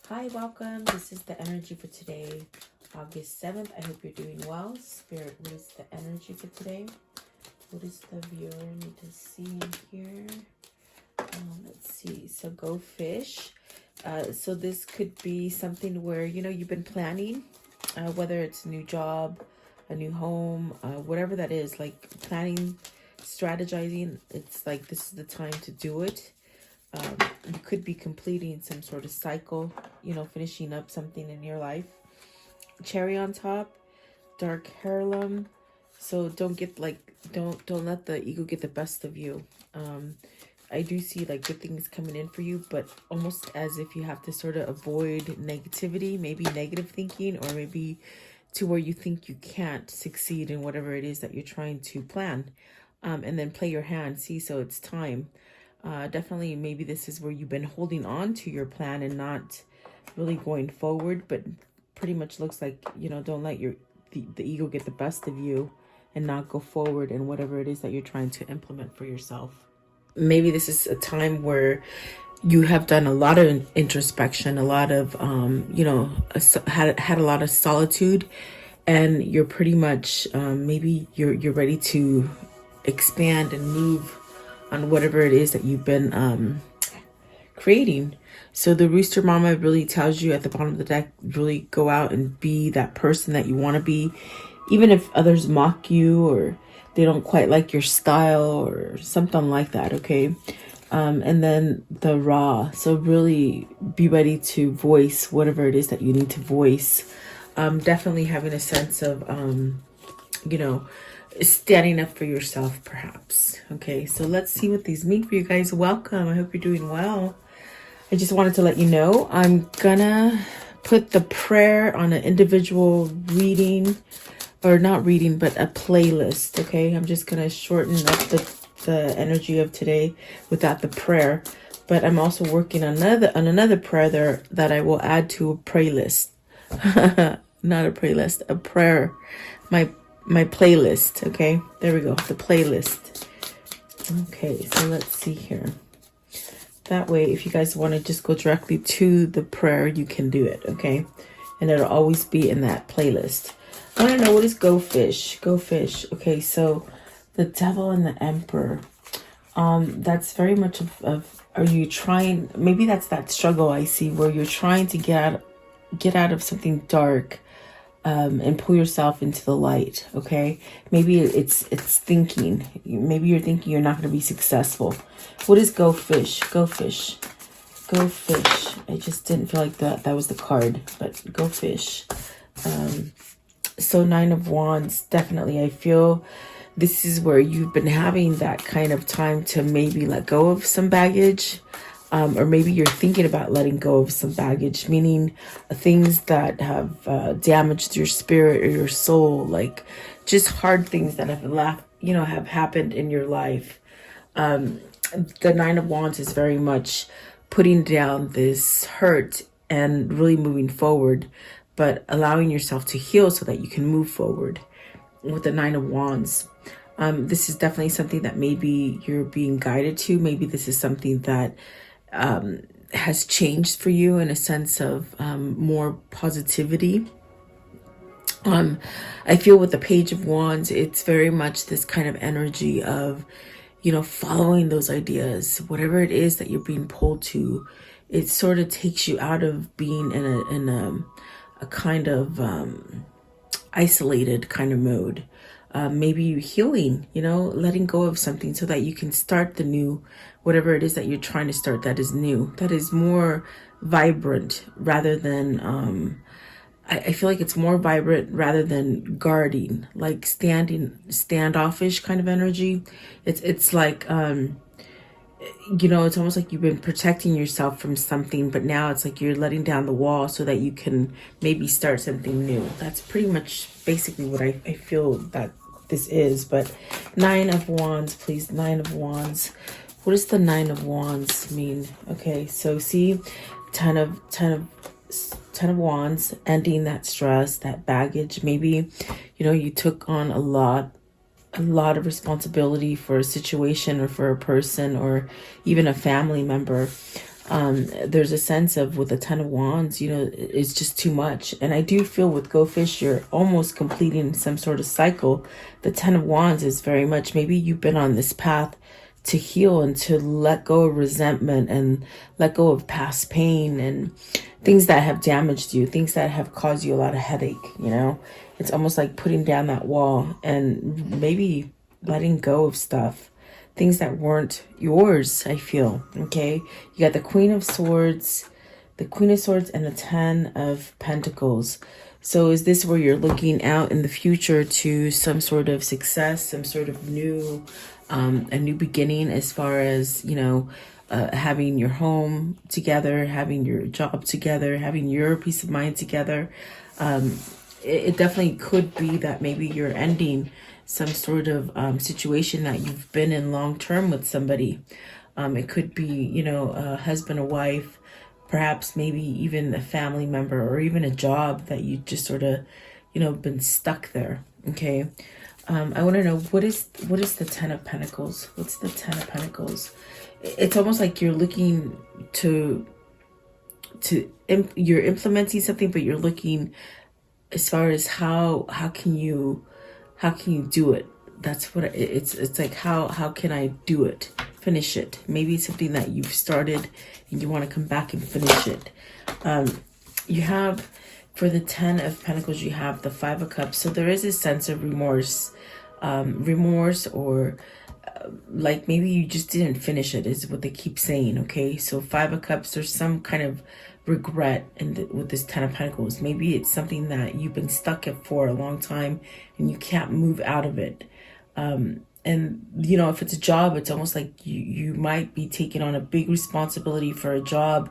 Hi, welcome. This is the energy for today, August 7th. I hope you're doing well. Spirit, what is the energy for today? What does the viewer need to see in here? Let's see. So go fish. So this could be something where, you've been planning, whether it's a new job, a new home, whatever that is, like planning, strategizing. It's like this is the time to do it. You could be completing some sort of cycle, finishing up something in your life. Cherry on top, dark heirloom. So don't let the ego get the best of you. I do see like good things coming in for you, but almost as if you have to sort of avoid negativity, maybe negative thinking, or maybe to where you think you can't succeed in whatever it is that you're trying to plan. And then play your hand. See, so it's time. Definitely maybe this is where you've been holding on to your plan and not really going forward, but pretty much looks like, don't let the ego get the best of you and not go forward in whatever it is that you're trying to implement for yourself. Maybe this is a time where you have done a lot of introspection, a lot of, had a lot of solitude, and you're pretty much, maybe you're ready to expand and move on whatever it is that you've been creating. So the rooster mama really tells you at the bottom of the deck, really go out and be that person that you want to be, even if others mock you or they don't quite like your style or something like that. Okay. And then the raw. So really be ready to voice whatever it is that you need to voice. Definitely having a sense of, standing up for yourself, perhaps. Okay, so let's see what these mean for you guys. Welcome. I hope you're doing well. I just wanted to let you know I'm gonna put the prayer on an individual reading, or not reading, but a playlist. Okay, I'm just gonna shorten up the energy of today without the prayer, but I'm also working on another prayer there that I will add to a playlist. Not a playlist, a prayer. My playlist. Okay, there we go, the playlist. Okay, so let's see here. That way, if you guys want to just go directly to the prayer, you can do it. Okay, and it'll always be in that playlist. I want to know, what is go fish? Go fish. Okay, so the devil and the emperor. That's very much of are you trying, maybe that's that struggle I see where you're trying to get out of something dark, and pull yourself into the light. Okay, maybe it's thinking, maybe you're thinking you're not going to be successful. What is go fish? Go fish. Go fish. I just didn't feel like that was the card, but go fish. So 9 of Wands, definitely I feel this is where you've been having that kind of time to maybe let go of some baggage. Or maybe you're thinking about letting go of some baggage, meaning things that have damaged your spirit or your soul, like just hard things that have happened in your life. The 9 of Wands is very much putting down this hurt and really moving forward, but allowing yourself to heal so that you can move forward with the 9 of Wands. This is definitely something that maybe you're being guided to. Maybe this is something that has changed for you in a sense of more positivity. I feel with the Page of Wands, it's very much this kind of energy of, following those ideas, whatever it is that you're being pulled to. It sort of takes you out of being in a kind of isolated kind of mode. Maybe you healing, letting go of something so that you can start the new, whatever it is that you're trying to start that is new, that is more vibrant rather than, I feel like it's more vibrant rather than guarding, like standoffish kind of energy. It's like, it's almost like you've been protecting yourself from something, but now it's like you're letting down the wall so that you can maybe start something new. That's pretty much basically what I feel that this is. But 9 of Wands, please. 9 of Wands. What does the 9 of Wands mean? Okay, so see, 10 of Wands, ending that stress, that baggage. Maybe, you took on a lot of responsibility for a situation or for a person or even a family member. There's a sense of, with the Ten of Wands, you know, it's just too much. And I do feel with Go Fish, you're almost completing some sort of cycle. The Ten of Wands is very much, maybe you've been on this path to heal and to let go of resentment and let go of past pain and things that have damaged you, things that have caused you a lot of headache, you know. It's almost like putting down that wall and maybe letting go of stuff, things that weren't yours, I feel. Okay, you got the Queen of Swords, the Queen of Swords, and the Ten of Pentacles. So is this where you're looking out in the future to some sort of success, some sort of new, a new beginning, as far as, you know, having your home together, having your job together, having your peace of mind together? It definitely could be that maybe you're ending some sort of situation that you've been in long term with somebody. It could be, you know, a husband, a wife, perhaps maybe even a family member, or even a job that you just sort of, you know, been stuck there. Okay. I want to know, what is the Ten of Pentacles? What's the Ten of Pentacles? It's almost like you're looking you're implementing something, but you're looking as far as how can you do it? That's what it's like. How can I do it? Finish it. Maybe it's something that you've started and you want to come back and finish it. You have, for the Ten of Pentacles, you have the Five of Cups. So there is a sense of remorse, or like maybe you just didn't finish it, is what they keep saying. Okay, so Five of Cups, there's some kind of regret with this Ten of Pentacles. Maybe it's something that you've been stuck at for a long time and you can't move out of it. And you know, if it's a job, it's almost like you might be taking on a big responsibility for a job,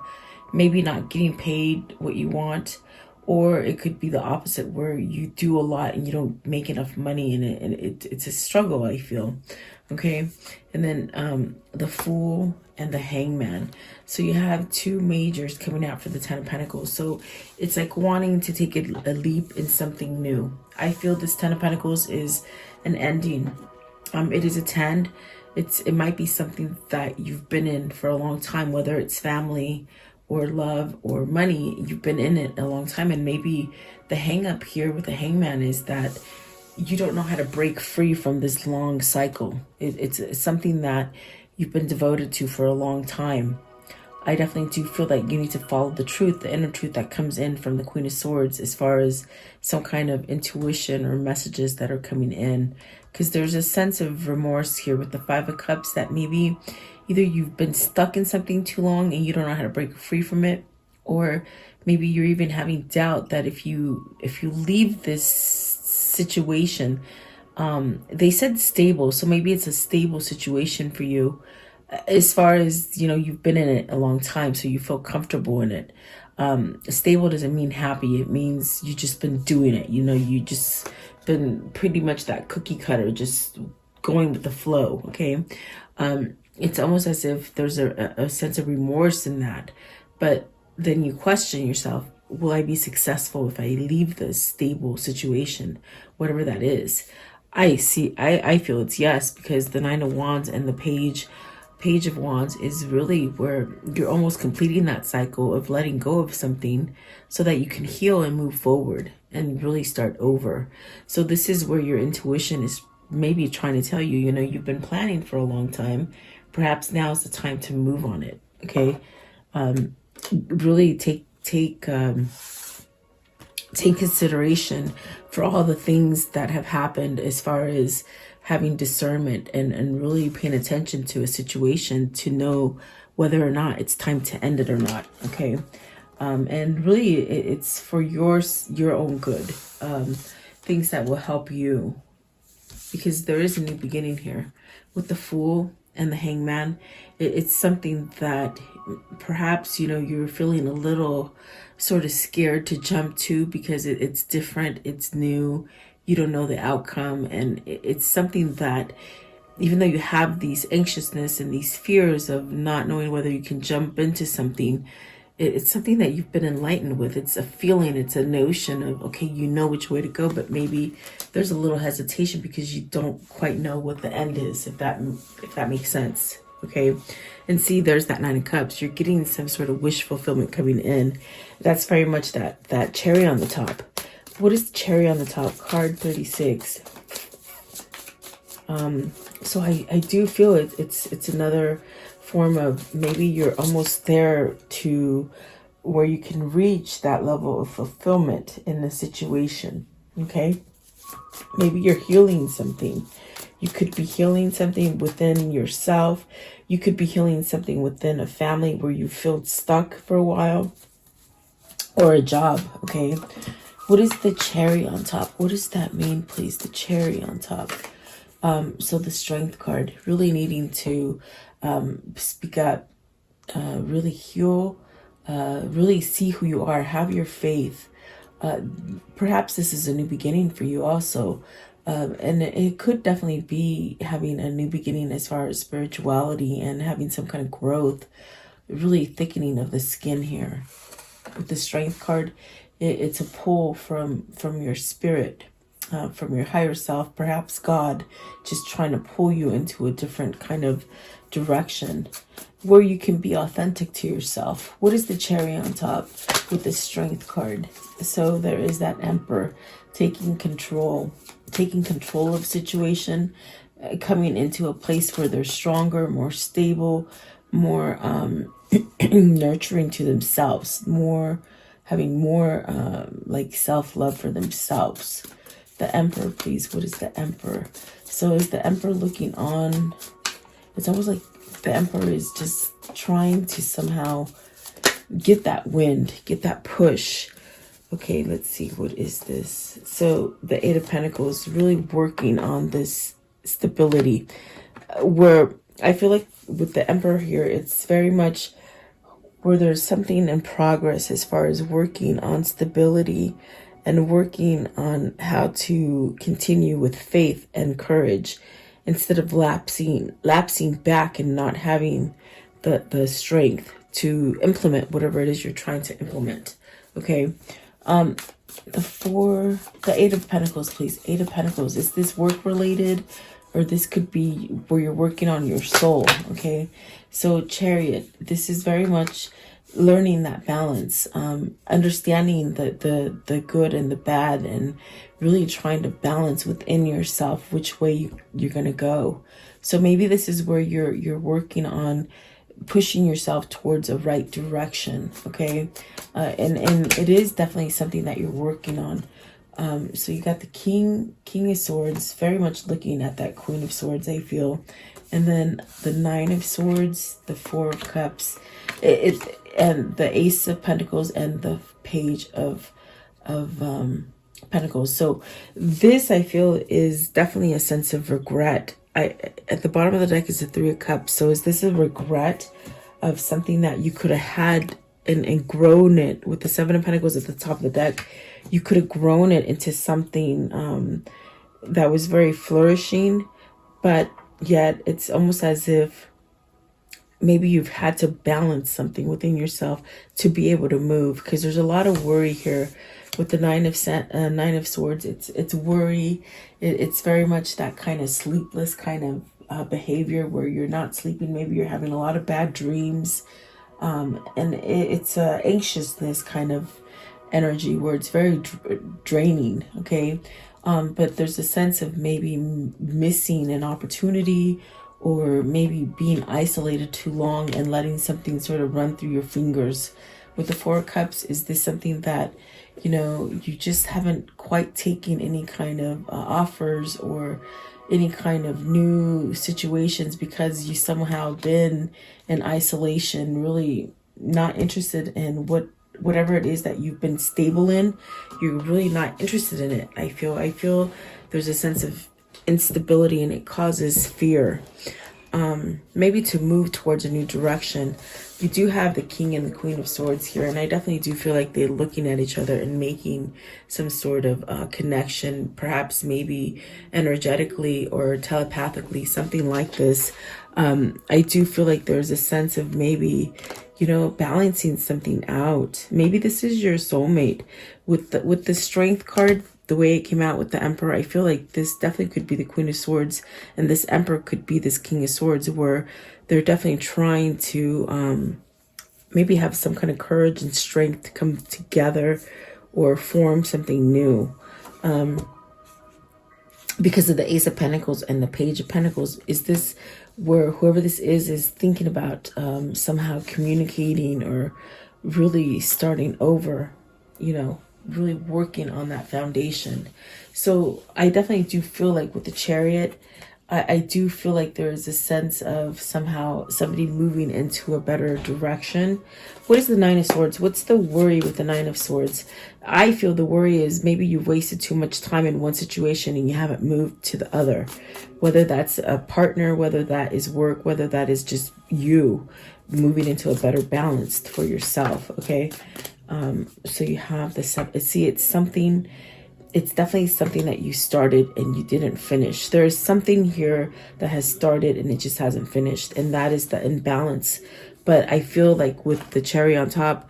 maybe not getting paid what you want. Or it could be the opposite, where you do a lot and you don't make enough money in it, and it's a struggle, I feel. Okay, and then the Fool and the Hangman. So you have two majors coming out for the Ten of Pentacles. So it's like wanting to take a leap in something new. I feel this Ten of Pentacles is an ending. It is a 10. It might be something that you've been in for a long time, whether it's family or love or money. You've been in it a long time, and maybe the hang up here with the Hangman is that you don't know how to break free from this long cycle. It's something that you've been devoted to for a long time. I definitely do feel that you need to follow the truth, the inner truth that comes in from the Queen of Swords, as far as some kind of intuition or messages that are coming in. Because there's a sense of remorse here with the Five of Cups, that maybe either you've been stuck in something too long and you don't know how to break free from it, or maybe you're even having doubt that if you leave this situation, they said stable, so maybe it's a stable situation for you, as far as, you know, you've been in it a long time, so you feel comfortable in it. Stable doesn't mean happy. It means you just been doing it. You know, you just been pretty much that cookie cutter, just going with the flow. Okay. It's almost as if there's a sense of remorse in that, but then you question yourself, will I be successful if I leave this stable situation, whatever that is? I feel it's yes, because the Nine of Wands and the Page of Wands is really where you're almost completing that cycle of letting go of something so that you can heal and move forward and really start over. So this is where your intuition is maybe trying to tell you, you know, you've been planning for a long time. Perhaps now is the time to move on it. Okay. Really take consideration for all the things that have happened, as far as having discernment and really paying attention to a situation to know whether or not it's time to end it or not. Okay. And really it's for your own good, things that will help you, because there is a new beginning here with the Fool and the Hangman. It's something that perhaps, you know, you're feeling a little sort of scared to jump to, because it's different, it's new, you don't know the outcome, and it's something that, even though you have these anxiousness and these fears of not knowing whether you can jump into something, it's something that you've been enlightened with. It's a feeling, it's a notion of, okay, you know which way to go, but maybe there's a little hesitation because you don't quite know what the end is, if that makes sense. Okay. And see, there's that Nine of Cups. You're getting some sort of wish fulfillment coming in. That's very much that cherry on the top. What is the cherry on the top? Card 36. So I do feel it's another form of, maybe you're almost there to where you can reach that level of fulfillment in a situation. Okay. Maybe you're healing something. You could be healing something within yourself. You could be healing something within a family where you feel stuck for a while, or a job. Okay. What is the cherry on top? What does that mean, please? The cherry on top. So the Strength card, really needing to speak up, really heal, really see who you are, have your faith. Perhaps this is a new beginning for you also. And it could definitely be having a new beginning as far as spirituality and having some kind of growth, really thickening of the skin here. With the Strength card, it's a pull from your spirit, from your higher self, perhaps God, just trying to pull you into a different kind of direction where you can be authentic to yourself. What is the cherry on top with the Strength card? So there is that Emperor taking control of situation, coming into a place where they're stronger, more stable, more nurturing to themselves, more having more like self-love for themselves. The Emperor, please. What is the Emperor? So is the Emperor looking on? It's almost like the Emperor is just trying to somehow get that wind, get that push. Okay, let's see. What is this? So the Eight of Pentacles, really working on this stability, where I feel like with the Emperor here, it's very much where there's something in progress as far as working on stability and working on how to continue with faith and courage instead of lapsing back and not having the strength to implement whatever it is you're trying to implement. Okay. The Eight of Pentacles, please. Eight of Pentacles. Is this work related, or this could be where you're working on your soul? Okay. So Chariot, this is very much learning that balance, understanding the good and the bad, and really trying to balance within yourself which way you're going to go. So maybe this is where you're working on pushing yourself towards a right direction. Okay. And it is definitely something that you're working on. So you got the King of Swords, very much looking at that Queen of Swords, I feel. And then the Nine of Swords, the Four of Cups, and the Ace of Pentacles, and the Page of Pentacles. So this, I feel, is definitely a sense of regret. At the bottom of the deck is the Three of Cups. So is this a regret of something that you could have had and grown it with the Seven of Pentacles at the top of the deck? You could have grown it into something that was very flourishing, but yet it's almost as if maybe you've had to balance something within yourself to be able to move, because there's a lot of worry here with the Nine of Swords. It's worry. It's very much that kind of sleepless kind of behavior where you're not sleeping. Maybe you're having a lot of bad dreams, and it's a anxiousness kind of energy where it's very draining. Okay. But there's a sense of maybe missing an opportunity, or maybe being isolated too long and letting something sort of run through your fingers. With the Four of Cups, is this something that, you just haven't quite taken any kind of offers or any kind of new situations because you somehow been in isolation, really not interested in whatever it is that you've been stable in? You're really not interested in it. I feel there's a sense of instability, and it causes fear, maybe to move towards a new direction. You do have the King and the Queen of Swords here, and I definitely do feel like they're looking at each other and making some sort of connection, perhaps maybe energetically or telepathically, something like this. I do feel like there's a sense of maybe, balancing something out. Maybe this is your soulmate. With the Strength card, the way it came out with the Emperor, I feel like this definitely could be the Queen of Swords, and this Emperor could be this King of Swords, where they're definitely trying to maybe have some kind of courage and strength to come together or form something new. Because of the Ace of Pentacles and the Page of Pentacles, is this where whoever this is thinking about somehow communicating or really starting over, you know, really working on that foundation. So I definitely do feel like with the Chariot, I do feel like there is a sense of somehow somebody moving into a better direction. What is the Nine of Swords? What's the worry with the Nine of Swords? I feel the worry is maybe you've wasted too much time in one situation and you haven't moved to the other. Whether that's a partner, whether that is work, whether that is just you moving into a better balance for yourself, okay? So you have the, see, it's definitely something that you started and you didn't finish. There's something here that has started and it just hasn't finished, and that is the imbalance. But I feel like with the cherry on top,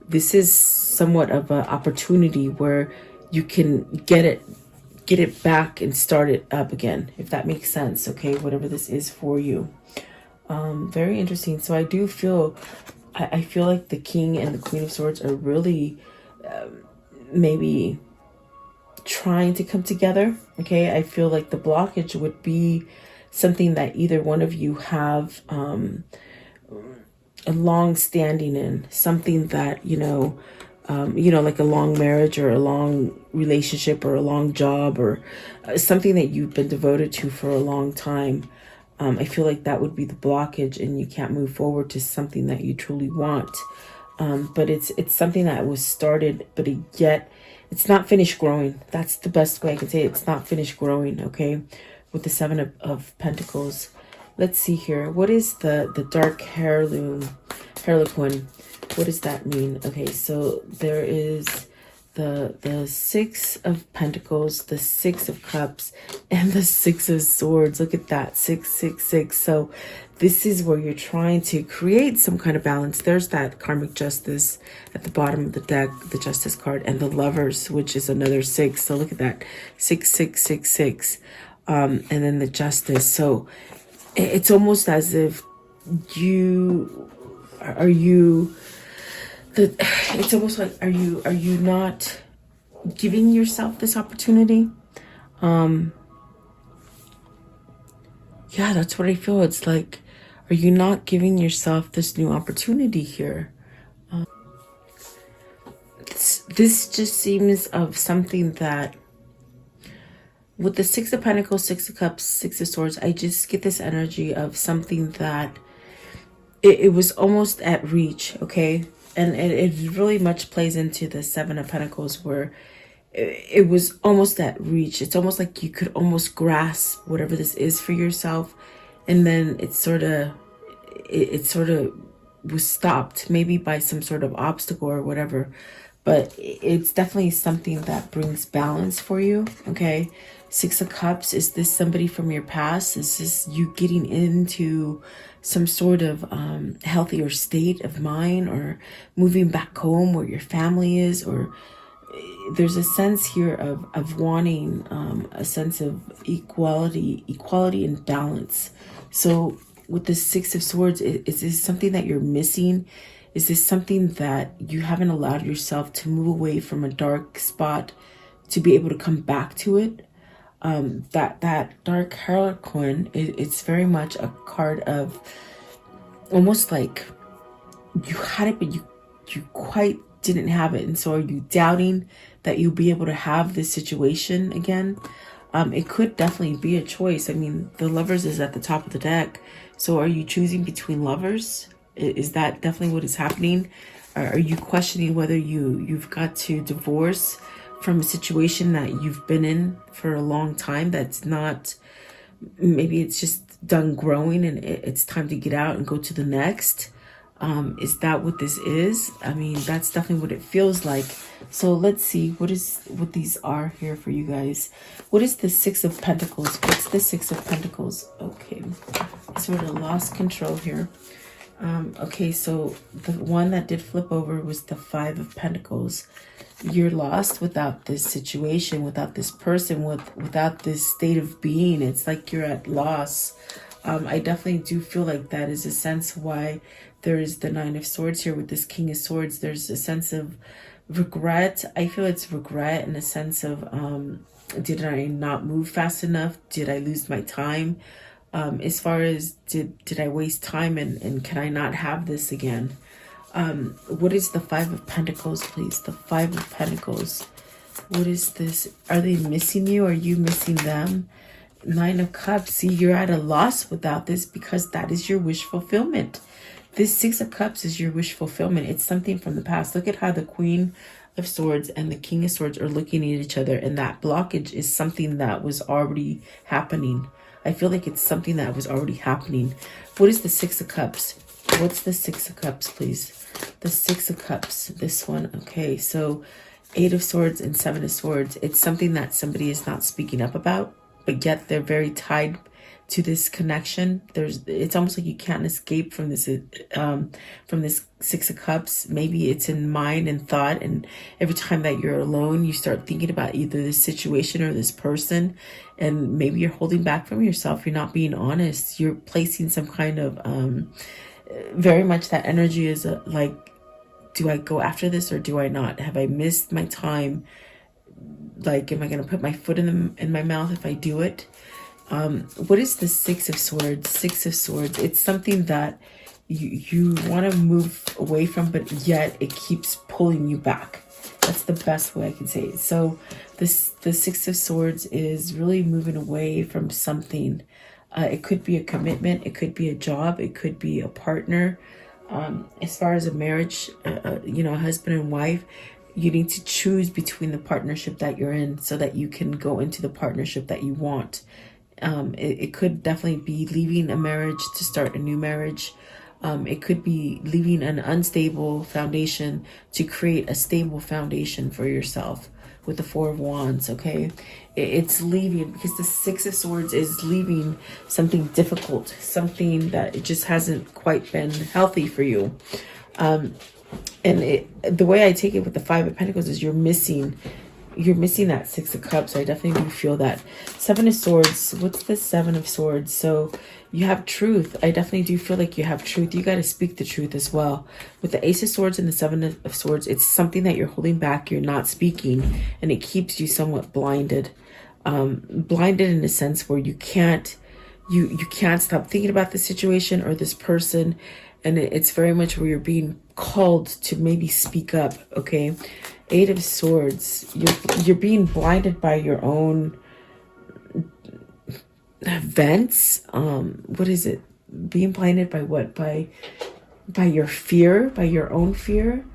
this is somewhat of an opportunity where you can get it back and start it up again, if that makes sense, okay? Whatever this is for you. Very interesting. So I do feel, I feel like the King and the Queen of Swords are really maybe trying to come together, okay? I feel like the blockage would be something that either one of you have a long standing in, something that, you know, like a long marriage or a long relationship or a long job or something that you've been devoted to for a long time. I feel like that would be the blockage and you can't move forward to something that you truly want. But it's something that was started, but yet it's not finished growing. That's the best way I can say it. It's not finished growing, okay? With the Seven of Pentacles. Let's see here. What is the dark harlequin? What does that mean? Okay, so there is the Six of Pentacles, the Six of Cups, and the Six of Swords. Look at that, 666. So this is where you're trying to create some kind of balance. There's that karmic justice at the bottom of the deck, the Justice card, and the Lovers, which is another 6. So look at that, 6666, and then the Justice. So it's almost as if it's almost like, are you not giving yourself this opportunity? Yeah, that's what I feel. It's like, are you not giving yourself this new opportunity here? This just seems of something that, with the Six of Pentacles, Six of Cups, Six of Swords, I just get this energy of something that it was almost at reach, okay? And it really much plays into the Seven of Pentacles, where it was almost at reach. It's almost like you could almost grasp whatever this is for yourself, and then it sort of was stopped, maybe by some sort of obstacle or whatever. But it's definitely something that brings balance for you, okay? Six of Cups, is this somebody from your past? Is this you getting into some sort of healthier state of mind, or moving back home where your family is? Or there's a sense here of wanting a sense of equality and balance. So with the Six of Swords, is this something that you're missing? Is this something that you haven't allowed yourself to move away from a dark spot to be able to come back to it? That dark harlequin, it's very much a card of almost like you had it, but you quite didn't have it. And so are you doubting that you'll be able to have this situation again? It could definitely be a choice. I mean, the Lovers is at the top of the deck. So are you choosing between lovers? Is that definitely what is happening? Are you questioning whether you've got to divorce from a situation that you've been in for a long time that's not, maybe it's just done growing and it's time to get out and go to the next? Is that what this is? I mean, that's definitely what it feels like. So let's see what these are here for you guys. What is the Six of Pentacles? What's the Six of Pentacles? Okay, I sort of lost control here. Okay, so the one that did flip over was the Five of Pentacles. You're lost without this situation, without this person, without this state of being. It's like you're at loss. I definitely do feel like that is a sense why there is the Nine of Swords here with this King of Swords. There's a sense of regret. I feel it's regret in a sense of, did I not move fast enough? Did I lose my time? As far as did I waste time, and can I not have this again? What is the Five of Pentacles, please? The Five of Pentacles. What is this? Are they missing you? Are you missing them? Nine of Cups. See, you're at a loss without this because that is your wish fulfillment. This Six of Cups is your wish fulfillment. It's something from the past. Look at how the Queen of Swords and the King of Swords are looking at each other, and that blockage is something that was already happening. I feel like it's something that was already happening. What is the Six of Cups? What's the Six of Cups, please? The Six of Cups. This one. Okay, so Eight of Swords and Seven of Swords. It's something that somebody is not speaking up about, but yet they're very tied to this connection. It's almost like you can't escape from this Six of Cups. Maybe it's in mind and thought, and every time that you're alone, you start thinking about either this situation or this person, and maybe you're holding back from yourself. You're not being honest. You're placing some kind of very much that energy is like, do I go after this or do I not? Have I missed my time? Like, am I going to put my foot in my mouth if I do it? What is the Six of Swords? Six of Swords. It's something that you want to move away from, but yet it keeps pulling you back. That's the best way I can say it. So the Six of Swords is really moving away from something. It could be a commitment. It could be a job. It could be a partner. As far as a marriage, a husband and wife, you need to choose between the partnership that you're in so that you can go into the partnership that you want. It could definitely be leaving a marriage to start a new marriage. It could be leaving an unstable foundation to create a stable foundation for yourself with the Four of Wands, okay? It's leaving, because the Six of Swords is leaving something difficult, something that it just hasn't quite been healthy for you. And the way I take it with the Five of Pentacles is you're missing that Six of Cups. I definitely do feel that. Seven of Swords. What's the Seven of Swords? So you have truth. I definitely do feel like you have truth. You got to speak the truth as well. With the Ace of Swords and the Seven of Swords, it's something that you're holding back, you're not speaking, and it keeps you somewhat blinded. Blinded in a sense where you can't stop thinking about the situation or this person, and it's very much where you're being called to maybe speak up, okay? Eight of Swords. You're being blinded by your own events. What is it? Being blinded by what? By your fear, by your own fear,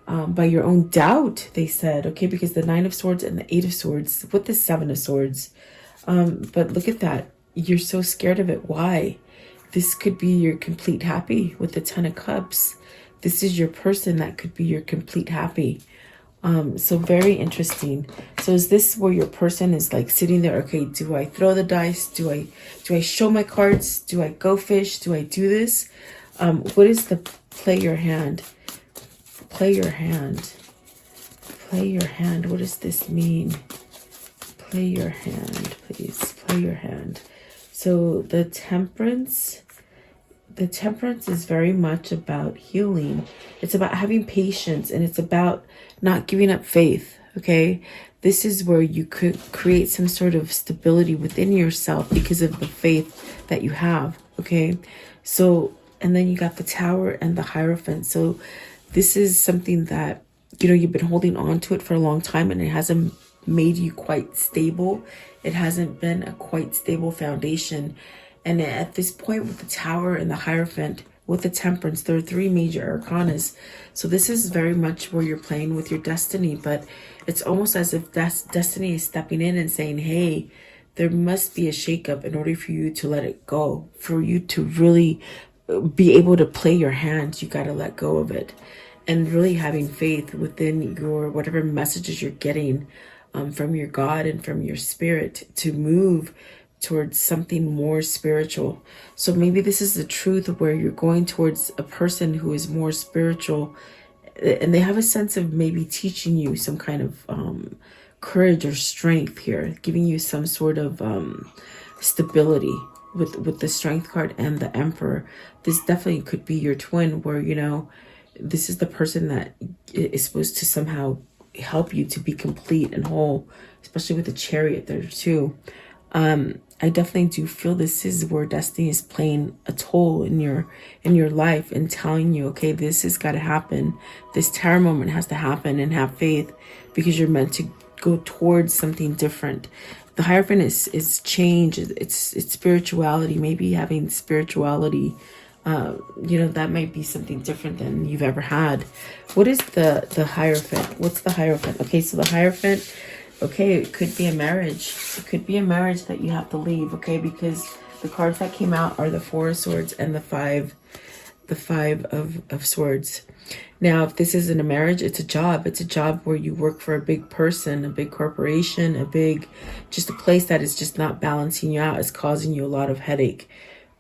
by your own doubt, they said, okay, because the Nine of Swords and the Eight of Swords with the Seven of Swords. But look at that. You're so scared of it. Why? This could be your complete happy with the Ten of Cups. This is your person that could be your complete happy. So very interesting. So is this where your person is like sitting there? Okay, do I throw the dice? Do I show my cards? Do I go fish? Do I do this? What is the play your hand? Play your hand. Play your hand. What does this mean? Play your hand, please. Play your hand. So the Temperance. The Temperance is very much about healing. It's about having patience, and it's about not giving up faith, okay? This is where you could create some sort of stability within yourself because of the faith that you have, okay? So, and then you got the Tower and the Hierophant. So this is something that, you've been holding on to it for a long time, and it hasn't made you quite stable. It hasn't been a quite stable foundation. And at this point with the Tower and the Hierophant, with the Temperance, there are three major arcanas. So this is very much where you're playing with your destiny, but it's almost as if destiny is stepping in and saying, hey, there must be a shakeup in order for you to let it go. For you to really be able to play your hand, you got to let go of it. And really having faith within your, whatever messages you're getting from your God and from your spirit to move towards something more spiritual. So maybe this is the truth where you're going towards a person who is more spiritual, and they have a sense of maybe teaching you some kind of courage or strength here, giving you some sort of stability. with the Strength card and the Emperor, this definitely could be your twin, where, you know, this is the person that is supposed to somehow help you to be complete and whole, especially with the Chariot there too. I definitely do feel this is where destiny is playing a toll in your life and telling you, okay, this has got to happen. This Tower moment has to happen, and have faith, because you're meant to go towards something different. The Hierophant is change. It's spirituality. Maybe having spirituality, you know, that might be something different than you've ever had. What is the Hierophant? What's the Hierophant? Okay, so the Hierophant, okay, it could be a marriage. It could be a marriage that you have to leave, okay? Because the cards that came out are the Four of Swords and the Five of Swords. Now, if this isn't a marriage, it's a job. It's a job where you work for a big person, a big corporation, just a place that is just not balancing you out. It's causing you a lot of headache.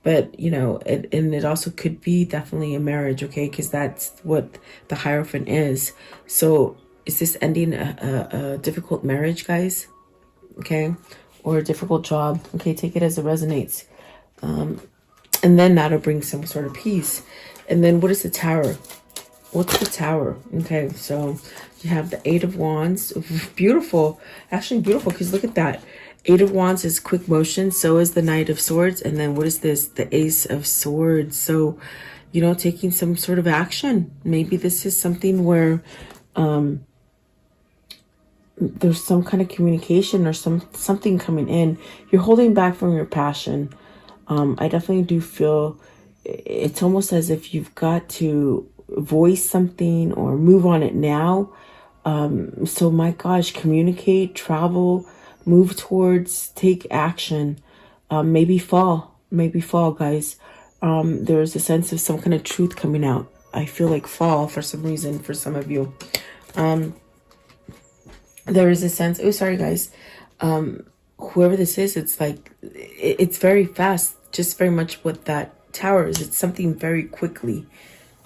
But, you know, and it also could be definitely a marriage, okay? Because that's what the Hierophant is. So is this ending a difficult marriage, guys? Okay? Or a difficult job? Okay, take it as it resonates. And then that'll bring some sort of peace. And then what is the Tower? What's the Tower? Okay, so you have the Eight of Wands. Beautiful. Actually beautiful, because look at that. Eight of Wands is quick motion. So is the Knight of Swords. And then what is this? The Ace of Swords. So, you know, taking some sort of action. Maybe this is something where there's some kind of communication or something coming in. You're holding back from your passion. I definitely do feel it's almost as if you've got to voice something or move on it now. So my gosh, communicate, travel, move towards, take action, maybe fall, guys. There's a sense of some kind of truth coming out. I feel like fall for some reason for some of you. There is a sense, oh, sorry guys, whoever this is, it's like, it's very fast, just very much what that Tower is. It's something very quickly.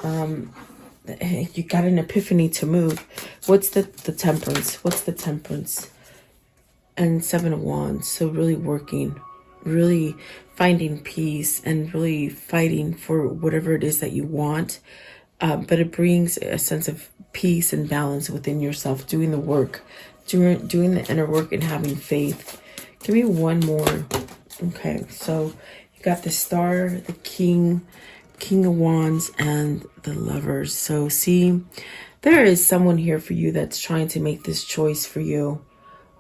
You got an epiphany to move. What's the Temperance? What's the Temperance? And Seven of Wands. So really working, really finding peace, and really fighting for whatever it is that you want. But it brings a sense of peace and balance within yourself, doing the work, doing the inner work, and having faith. Give me one more. Okay, so you got the Star, the King of Wands, and the Lovers. So see, there is someone here for you that's trying to make this choice for you.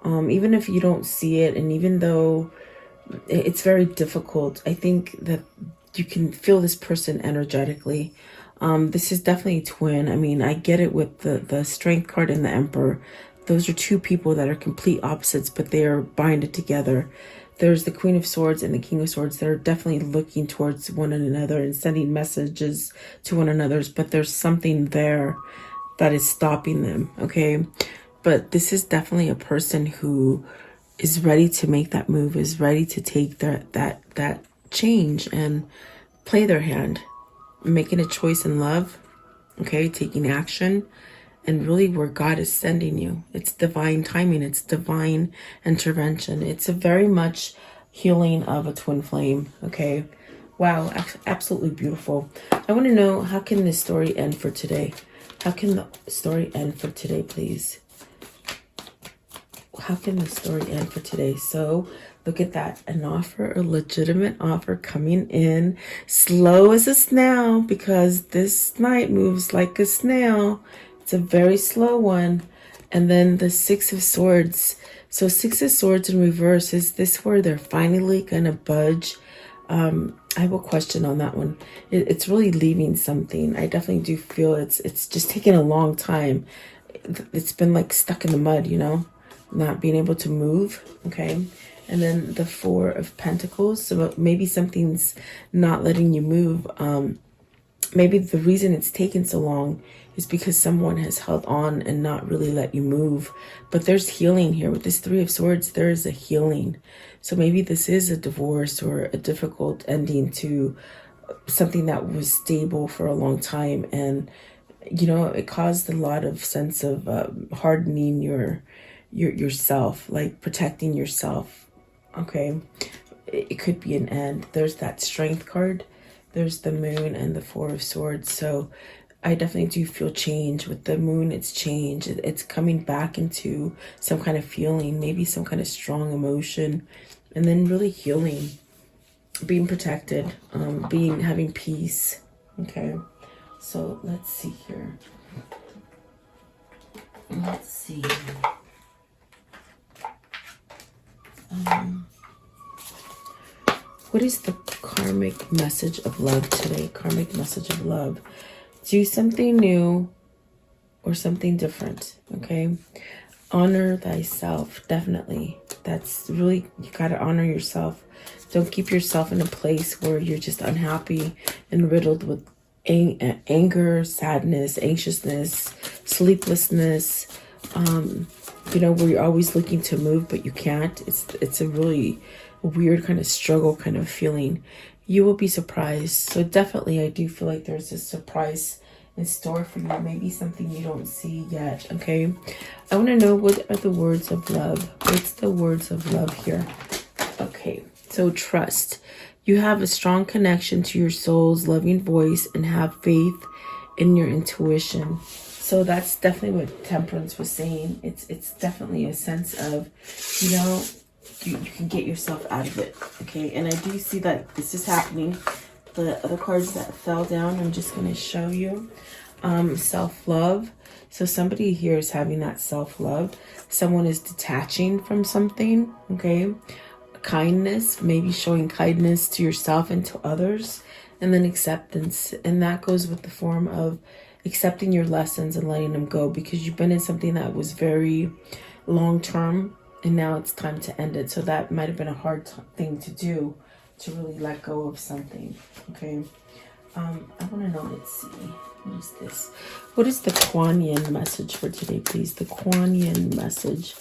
Even if you don't see it, and even though it's very difficult, I think that you can feel this person energetically. This is definitely a twin. I mean, I get it with the Strength card and the Emperor. Those are two people that are complete opposites, but they are binded together. There's the Queen of Swords and the King of Swords. They're definitely looking towards one another and sending messages to one another, but there's something there that is stopping them, okay? But this is definitely a person who is ready to make that move, is ready to take that change and play their hand, making a choice in love, okay, taking action, and really where God is sending you. It's divine timing. It's divine intervention. It's a very much healing of a twin flame, okay? Wow, absolutely beautiful. I want to know, how can this story end for today? How can the story end for today, please? How can the story end for today? So look at that. An offer, a legitimate offer coming in. Slow as a snail, because this knight moves like a snail. It's a very slow one. And then the Six of Swords. So Six of Swords in reverse. Is this where they're finally going to budge? I have a question on that one. It's really leaving something. I definitely do feel it's just taking a long time. It's been like stuck in the mud, you know, not being able to move. Okay. And then the Four of Pentacles. So maybe something's not letting you move. Maybe the reason it's taken so long is because someone has held on and not really let you move. But there's healing here. With this Three of Swords, there is a healing. So maybe this is a divorce or a difficult ending to something that was stable for a long time. And, you know, it caused a lot of sense of hardening yourself, like protecting yourself. Okay. it could be an end. There's that strength card. There's the moon and the four of swords. So I definitely do feel change with the moon. It's change. It's coming back into some kind of feeling, maybe some kind of strong emotion, and then really healing, being protected, having peace. Okay, so let's see here. Let's see. What is the karmic message of love today? Karmic message of love. Do something new or something different, okay? Honor thyself, definitely. That's really, you got to honor yourself. Don't keep yourself in a place where you're just unhappy and riddled with anger, sadness, anxiousness, sleeplessness, where you're always looking to move, but you can't. It's a really weird kind of struggle kind of feeling. You will be surprised. So definitely, I do feel like there's a surprise in store for you. Maybe something you don't see yet, okay? I want to know, what are the words of love? What's the words of love here? Okay, so trust. You have a strong connection to your soul's loving voice and have faith in your intuition. So that's definitely what Temperance was saying. It's definitely a sense of, you can get yourself out of it, okay? And I do see that this is happening. The other cards that fell down, I'm just going to show you. Self-love. So somebody here is having that self-love. Someone is detaching from something, okay? Kindness, maybe showing kindness to yourself and to others. And then acceptance. And that goes with the form of accepting your lessons and letting them go, because you've been in something that was very long-term and now it's time to end it. So that might have been a hard thing to do, to really let go of something, okay? I want to know, let's see, what is this? What is the Kuan Yin message for today, please? The Kuan Yin message.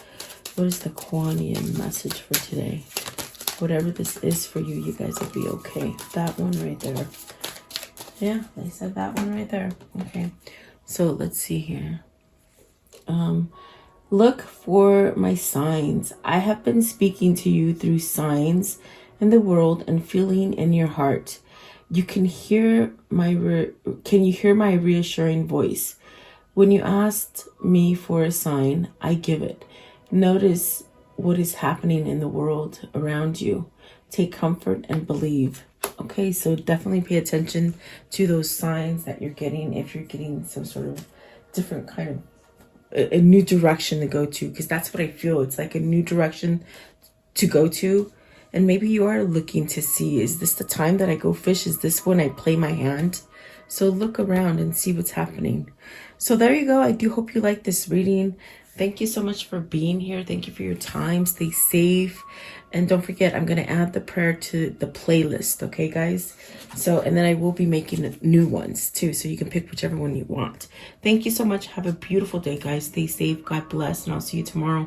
What is the Kuan Yin message for today? Whatever this is for you, you guys will be okay. That one right there. Yeah, they said that one right there. Okay, so let's see here. Look for my signs. I have been speaking to you through signs in the world and feeling in your heart. You can hear can you hear my reassuring voice? When you asked me for a sign, I give it. Notice what is happening in the world around you. Take comfort and believe. Okay, so definitely pay attention to those signs that you're getting if you're getting some sort of different kind of a new direction to go to, because that's what I feel. It's like a new direction to go to. And maybe you are looking to see, is this the time that I go fish? Is this when I play my hand? So look around and see what's happening. So there you go. I do hope you like this reading. Thank you so much for being here. Thank you for your time. Stay safe. And don't forget, I'm going to add the prayer to the playlist. Okay, guys? So, and then I will be making new ones too. So you can pick whichever one you want. Thank you so much. Have a beautiful day, guys. Stay safe. God bless. And I'll see you tomorrow.